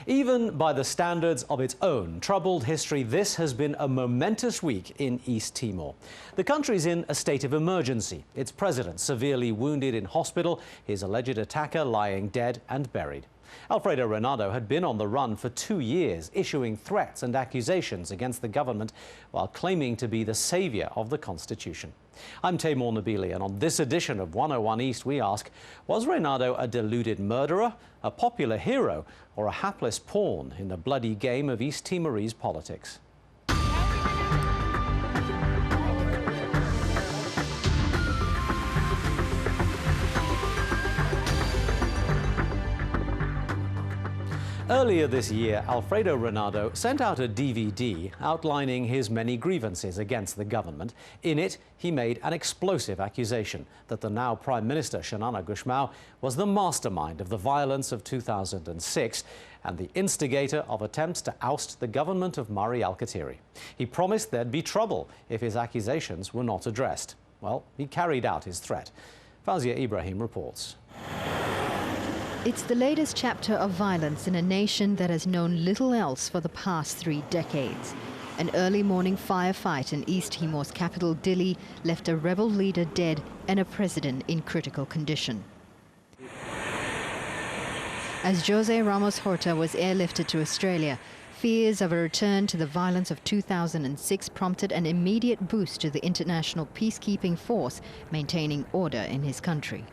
Even by the standards of its own troubled history, this has been a momentous week in East Timor. The country's in a state of emergency. Its president severely wounded in hospital, his alleged attacker lying dead and buried. Alfredo Reinado had been on the run for 2 years, issuing threats and accusations against the government while claiming to be the saviour of the Constitution. I'm Timor, and on this edition of 101 East we ask, was Reinado a deluded murderer, a popular hero, or a hapless pawn in the bloody game of East Timorese politics? Earlier this year, Alfredo Reinado sent out a DVD outlining his many grievances against the government. In it, he made an explosive accusation that the now Prime Minister, Xanana Gusmão, was the mastermind of the violence of 2006 and the instigator of attempts to oust the government of Mari Alkatiri. He promised there'd be trouble if his accusations were not addressed. Well, he carried out his threat. Fawzia Ibrahim reports. It's the latest chapter of violence in a nation that has known little else for the past 3 decades. An early morning firefight in East Timor's capital, Dili, left a rebel leader dead and a president in critical condition. As Jose Ramos Horta was airlifted to Australia, fears of a return to the violence of 2006 prompted an immediate boost to the international peacekeeping force maintaining order in his country.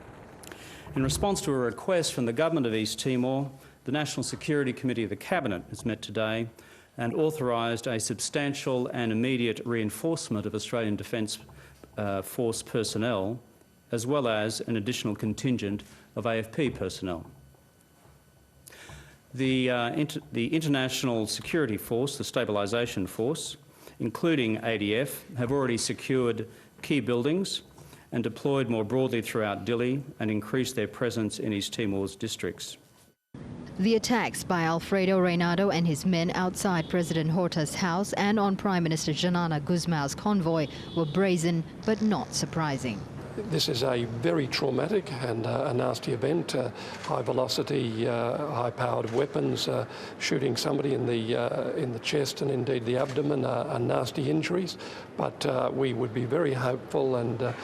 In response to a request from the Government of East Timor, the National Security Committee of the Cabinet has met today and authorised a substantial and immediate reinforcement of Australian Defence Force personnel, as well as an additional contingent of AFP personnel. The International Security Force, the Stabilisation Force, including ADF, have already secured key buildings and deployed more broadly throughout Dili and increased their presence in East Timor's districts. The attacks by Alfredo Reinado and his men outside President Horta's house and on Prime Minister Xanana Gusmão's convoy were brazen but not surprising. This is a very traumatic and a nasty event. High velocity, high powered weapons, shooting somebody in the chest and indeed the abdomen are nasty injuries. But we would be very hopeful and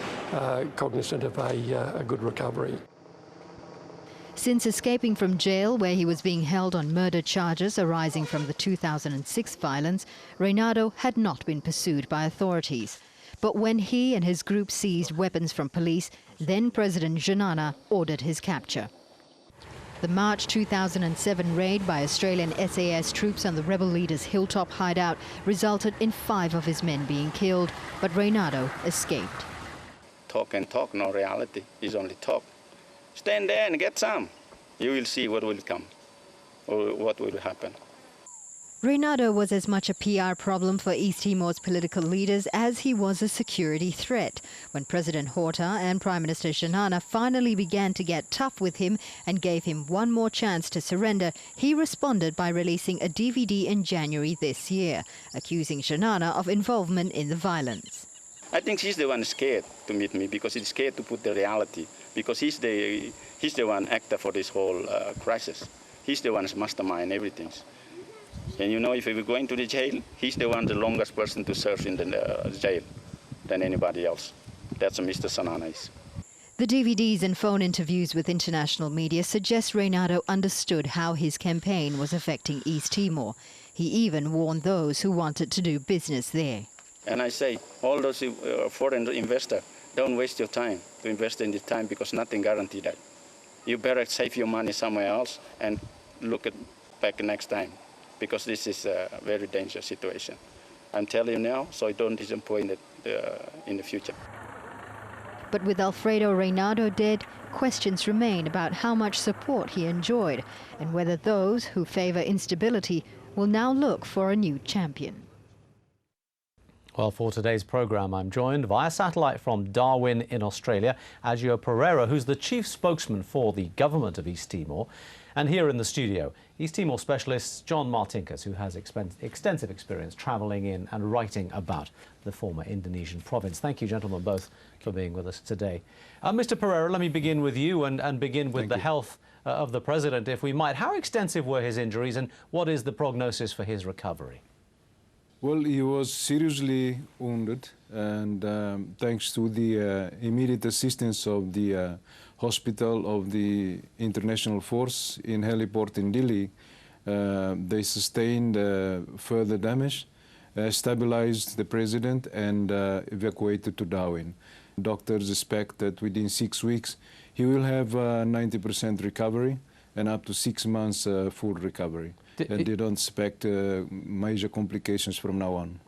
cognizant of a good recovery. Since escaping from jail, where he was being held on murder charges arising from the 2006 violence, Reinado had not been pursued by authorities. But when he and his group seized weapons from police, then President Xanana ordered his capture. The March 2007 raid by Australian SAS troops on the rebel leader's hilltop hideout resulted in 5 of his men being killed, but Reinado escaped. Talk and talk, no reality. It's only talk. Stand there and get some. You will see what will come or what will happen. Reinado was as much a PR problem for East Timor's political leaders as he was a security threat. When President Horta and Prime Minister Xanana finally began to get tough with him and gave him one more chance to surrender, he responded by releasing a DVD in January this year, accusing Xanana of involvement in the violence. I think he's the one scared to meet me because he's scared to put the reality, because he's the one actor for this whole crisis. He's the one who's mastermind everything. And you know, if we're going to the jail, he's the longest person to serve in the jail than anybody else. That's Mr. Xanana is. The DVDs and phone interviews with international media suggest Reinado understood how his campaign was affecting East Timor. He even warned those who wanted to do business there. And I say, all those foreign investors, don't waste your time to invest in this time because nothing guaranteed that. You better save your money somewhere else and look back next time, because this is a very dangerous situation. I'm telling you now, so I don't disappoint in the future. But with Alfredo Reinado dead, questions remain about how much support he enjoyed and whether those who favour instability will now look for a new champion. Well, for today's programme, I'm joined via satellite from Darwin in Australia, AGIO PEREIRA, who's the chief spokesman for the government of East Timor. And here in the studio, East Timor specialist John Martinkus, who has extensive experience travelling in and writing about the former Indonesian province. Thank you, gentlemen, both for being with us today. Mr. PEREIRA, let me begin with you and begin with the health of the president, if we might. How extensive were his injuries, and what is the prognosis for his recovery? Well, he was seriously wounded, and thanks to the immediate assistance of the hospital of the international force in heliport in Dili, they sustained further damage, stabilized the president, and evacuated to Darwin. Doctors expect that within 6 weeks he will have 90% recovery and up to 6 months full recovery. And they don't expect major complications from now on.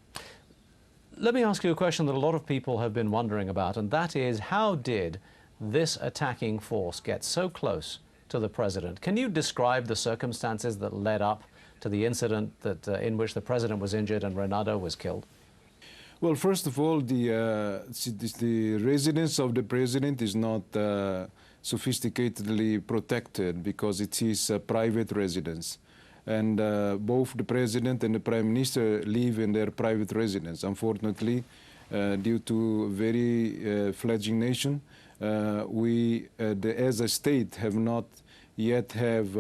Let me ask you a question that a lot of people have been wondering about, and that is, how did this attacking force get so close to the president? Can you describe the circumstances that led up to the incident that, in which the president was injured and Reinado was killed? Well, first of all, the residence of the president is not sophisticatedly protected because it is a private residence. And both the president and the prime minister live in their private residence. Unfortunately, due to very fledgling nation, we, as a state, have not yet have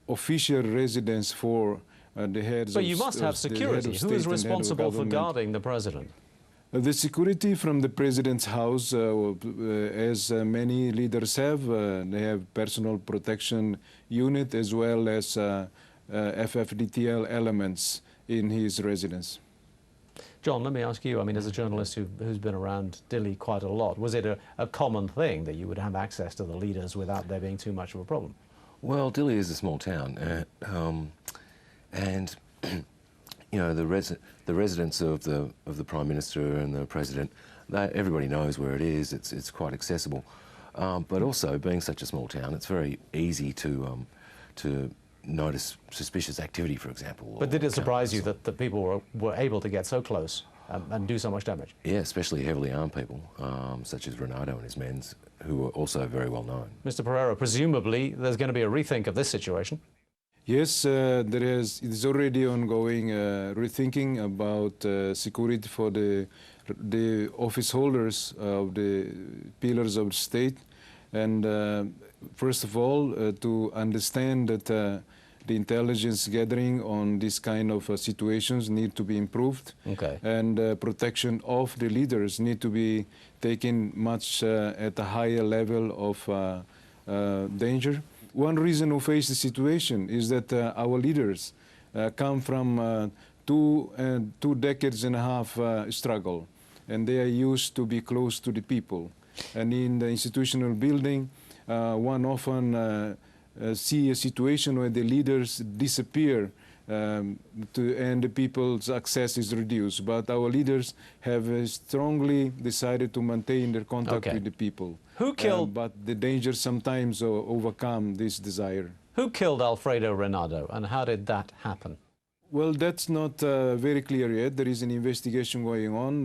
official residence for the heads. But you must have security. Who is responsible for guarding the president? The security from the president's house, as many leaders have, they have personal protection unit as well as FFDTL elements in his residence. John, let me ask you, I mean, as a journalist who's been around Dili quite a lot, was it a common thing that you would have access to the leaders without there being too much of a problem? Well, Dili is a small town, and you know, the residence of the Prime Minister and the President, everybody knows where it is. It's quite accessible, but also being such a small town, it's very easy to notice suspicious activity, for example. But did it surprise you that the people were able to get so close and do so much damage? Yeah, especially heavily armed people, such as Reinado and his men, who are also very well known. Mr. Pereira, presumably there's going to be a rethink of this situation. Yes, it is already ongoing rethinking about security for the office holders of the pillars of the state. And first of all, to understand that the intelligence gathering on this kind of situations need to be improved. Okay. And protection of the leaders need to be taken much at a higher level of danger. One reason we face the situation is that our leaders come from two decades and a half struggle, and they are used to be close to the people. And in the institutional building, one often see a situation where the leaders disappear and the people's access is reduced. But our leaders have strongly decided to maintain their contact with the people. Who killed? But the danger sometimes overcome this desire. Who killed Alfredo Reinado, and how did that happen? Well, that's not very clear yet. There is an investigation going on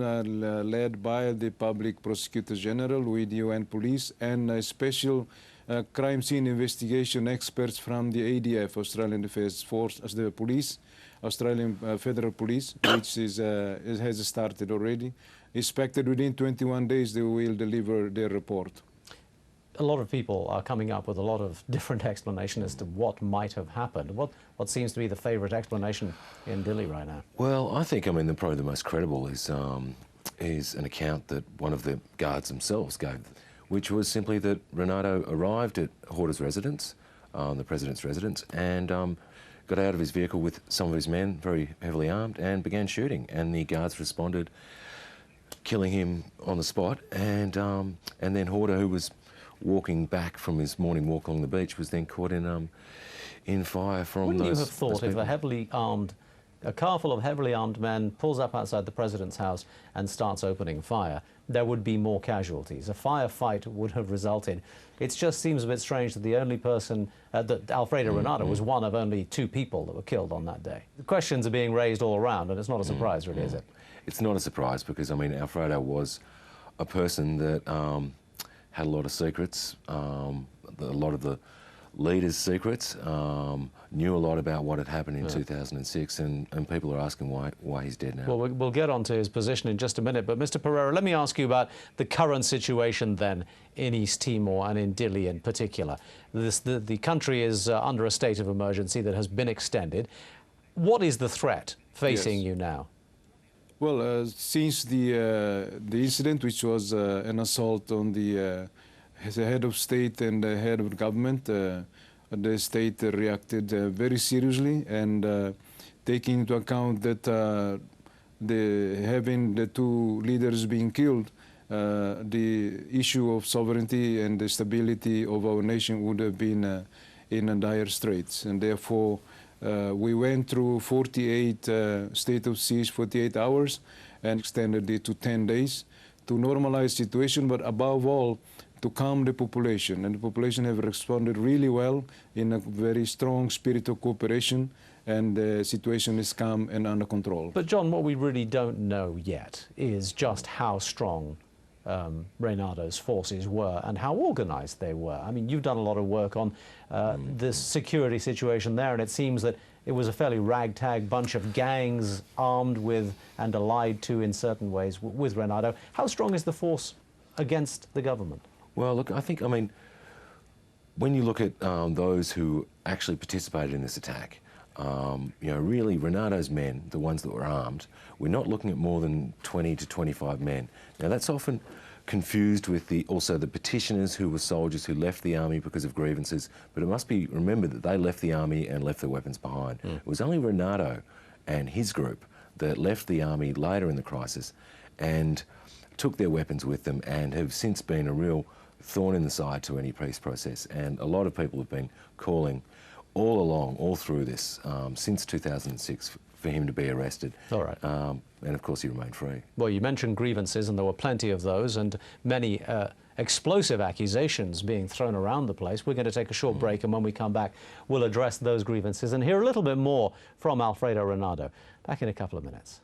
led by the Public Prosecutor General with UN Police and special crime scene investigation experts from the ADF, Australian Defence Force, as the police, Australian Federal Police, which has started already. Expected within 21 days they will deliver their report. A lot of people are coming up with a lot of different explanations as to what might have happened. What seems to be the favourite explanation in Dili right now? Well, I think, probably the most credible is an account that one of the guards themselves gave, which was simply that Reinado arrived at Horta's residence, the President's residence, and got out of his vehicle with some of his men, very heavily armed, and began shooting. And the guards responded, killing him on the spot. And then Horta, who was walking back from his morning walk along the beach, was then caught in fire from Wouldn't those... you have thought if a car full of heavily armed men pulls up outside the President's house and starts opening fire, there would be more casualties? A firefight would have resulted. It just seems a bit strange that the only person, that Alfredo Reinado was one of only 2 people that were killed on that day. The questions are being raised all around, and it's not a surprise, really, is it? It's not a surprise because, Alfredo was a person that had a lot of secrets. A lot of leaders' secrets, knew a lot about what had happened in 2006, and people are asking why he's dead now. Well, we'll get on to his position in just a minute, but Mr. Pereira, let me ask you about the current situation then in East Timor and in Dili in particular. The country is under a state of emergency that has been extended. What is the threat facing you now? Well, since the incident, which was an assault on the head of state and the head of government, the state reacted very seriously, and taking into account that having the two leaders being killed, the issue of sovereignty and the stability of our nation would have been in a dire straits, and therefore we went through 48 state of siege, 48 hours, and extended it to 10 days to normalize situation, but above all, to calm the population. And the population have responded really well in a very strong spirit of cooperation, and the situation is calm and under control. But John, what we really don't know yet is just how strong Reinado's forces were and how organized they were. I mean, you've done a lot of work on this security situation there, and it seems that it was a fairly ragtag bunch of gangs armed with and allied to in certain ways with Reinado. How strong is the force against the government? Well, look, I mean, when you look at those who actually participated in this attack, you know, really Reinado's men, the ones that were armed, we're not looking at more than 20 to 25 men. Now, that's often confused with also the petitioners who were soldiers who left the army because of grievances, but it must be remembered that they left the army and left their weapons behind. It was only Reinado and his group that left the army later in the crisis and took their weapons with them, and have since been a real thorn in the side to any peace process. And a lot of people have been calling all along, all through this, since 2006, for him to be arrested. All right. And of course he remained free. Well, you mentioned grievances, and there were plenty of those, and many explosive accusations being thrown around the place. We're going to take a short break, and when we come back, we'll address those grievances and hear a little bit more from Alfredo Reinado. Back in a couple of minutes.